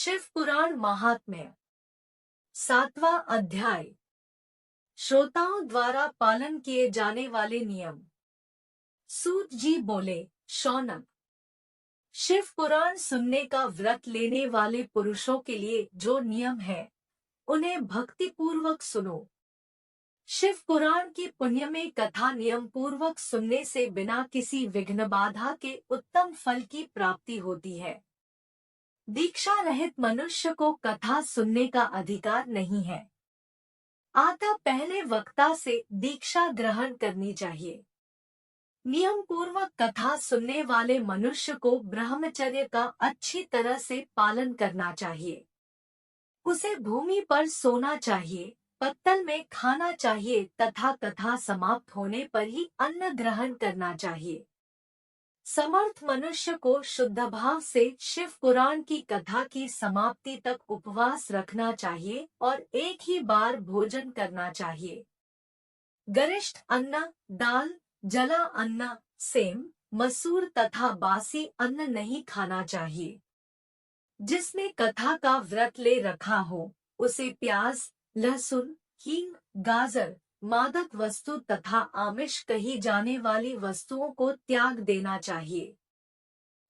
शिव पुराण महात्म्य 7वां अध्याय। श्रोताओं द्वारा पालन किए जाने वाले नियम। सूत जी बोले, शौनक, शिव पुराण सुनने का व्रत लेने वाले पुरुषों के लिए जो नियम है उन्हें भक्ति पूर्वक सुनो। शिव पुराण की पुण्यमय कथा नियम पूर्वक सुनने से बिना किसी विघ्न बाधा के उत्तम फल की प्राप्ति होती है। दीक्षा रहित मनुष्य को कथा सुनने का अधिकार नहीं है। अतः पहले वक्ता से दीक्षा ग्रहण करनी चाहिए। नियम पूर्वक कथा सुनने वाले मनुष्य को ब्रह्मचर्य का अच्छी तरह से पालन करना चाहिए। उसे भूमि पर सोना चाहिए, पत्तल में खाना चाहिए तथा कथा समाप्त होने पर ही अन्न ग्रहण करना चाहिए। समर्थ मनुष्य को शुद्ध भाव से शिव पुराण की कथा की समाप्ति तक उपवास रखना चाहिए और एक ही बार भोजन करना चाहिए। गरिष्ठ अन्न, दाल, जला अन्न, सेम, मसूर तथा बासी अन्न नहीं खाना चाहिए। जिसने कथा का व्रत ले रखा हो उसे प्याज, लहसुन, हींग, गाजर, मादक वस्तु तथा आमिष कही जाने वाली वस्तुओं को त्याग देना चाहिए।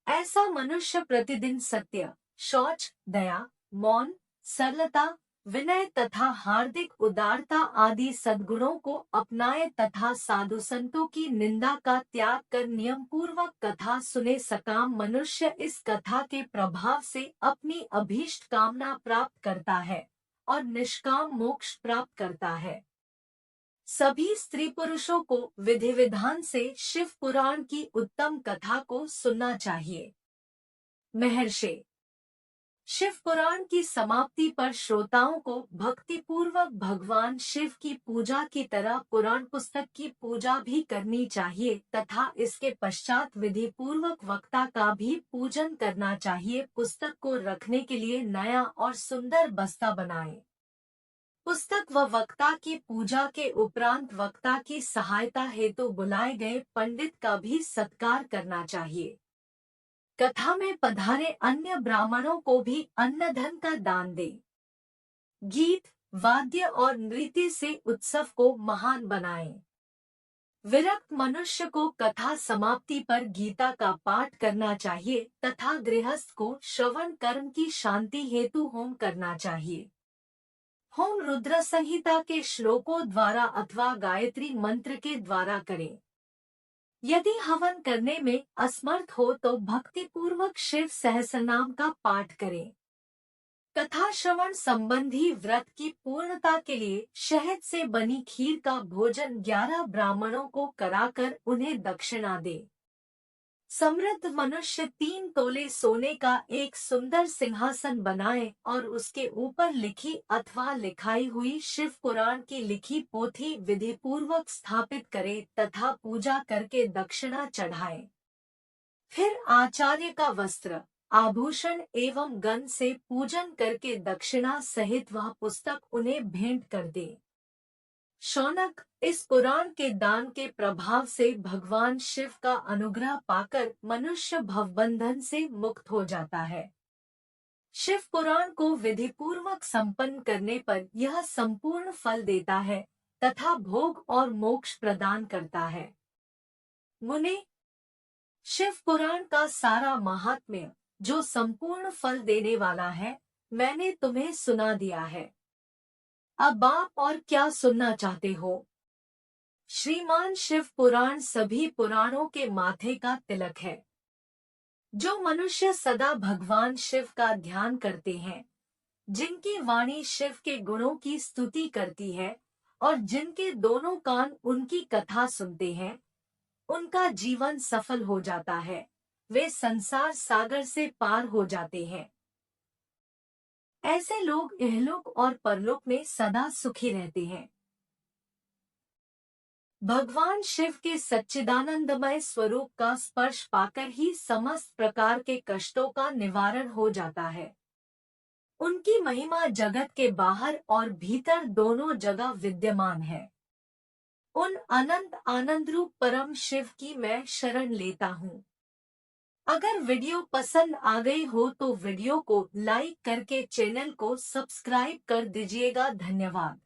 ऐसा मनुष्य प्रतिदिन सत्य, शौच, दया, मौन, सरलता, विनय तथा हार्दिक उदारता आदि सद्गुणों को अपनाए तथा साधु संतों की निंदा का त्याग कर नियम पूर्वक कथा सुने। सकाम मनुष्य इस कथा के प्रभाव से अपनी अभीष्ट कामना प्राप्त करता है और निष्काम मोक्ष प्राप्त करता है। सभी स्त्री पुरुषों को विधि विधान से शिव पुराण की उत्तम कथा को सुनना चाहिए। महर्षि, शिव पुराण की समाप्ति पर श्रोताओं को भक्ति पूर्वक भगवान शिव की पूजा की तरह पुराण पुस्तक की पूजा भी करनी चाहिए तथा इसके पश्चात विधि पूर्वक वक्ता का भी पूजन करना चाहिए। पुस्तक को रखने के लिए नया और सुंदर बस्ता बनाएं। पुस्तक व वक्ता की पूजा के उपरांत वक्ता की सहायता हेतु बुलाए गए पंडित का भी सत्कार करना चाहिए। कथा में पधारे अन्य ब्राह्मणों को भी अन्न धन का दान दे। गीत, वाद्य और नृत्य से उत्सव को महान बनाएं। विरक्त मनुष्य को कथा समाप्ति पर गीता का पाठ करना चाहिए तथा गृहस्थ को श्रवण कर्म की शांति हेतु होम करना चाहिए। होम रुद्र संहिता के श्लोकों द्वारा अथवा गायत्री मंत्र के द्वारा करें। यदि हवन करने में असमर्थ हो तो भक्ति पूर्वक शिव सहस्रनाम का पाठ करें। कथा श्रवण संबंधी व्रत की पूर्णता के लिए शहद से बनी खीर का भोजन 11 ब्राह्मणों को कराकर उन्हें दक्षिणा दे। समृद्ध मनुष्य 3 तोले सोने का एक सुंदर सिंहासन बनाए और उसके ऊपर लिखी अथवा लिखाई हुई शिव पुराण की लिखी पोथी विधि पूर्वक स्थापित करे तथा पूजा करके दक्षिणा चढ़ाए। फिर आचार्य का वस्त्र, आभूषण एवं गंध से पूजन करके दक्षिणा सहित वह पुस्तक उन्हें भेंट कर दे। शौनक, इस पुराण के दान के प्रभाव से भगवान शिव का अनुग्रह पाकर मनुष्य भवबंधन से मुक्त हो जाता है। शिव पुराण को विधि पूर्वक संपन्न करने पर यह संपूर्ण फल देता है तथा भोग और मोक्ष प्रदान करता है। मुने, शिव पुराण का सारा महात्म्य जो संपूर्ण फल देने वाला है मैंने तुम्हें सुना दिया है। अब आप और क्या सुनना चाहते हो? श्रीमान शिव पुराण सभी पुराणों के माथे का तिलक है। जो मनुष्य सदा भगवान शिव का ध्यान करते हैं, जिनकी वाणी शिव के गुणों की स्तुति करती है और जिनके दोनों कान उनकी कथा सुनते हैं, उनका जीवन सफल हो जाता है। वे संसार सागर से पार हो जाते हैं। ऐसे लोग इहलोक और परलोक में सदा सुखी रहते हैं। भगवान शिव के सच्चिदानंदमय स्वरूप का स्पर्श पाकर ही समस्त प्रकार के कष्टों का निवारण हो जाता है। उनकी महिमा जगत के बाहर और भीतर दोनों जगह विद्यमान है। उन अनंत आनंद रूप परम शिव की मैं शरण लेता हूँ। अगर वीडियो पसंद आ गई हो तो वीडियो को लाइक करके चैनल को सब्सक्राइब कर दीजिएगा। धन्यवाद।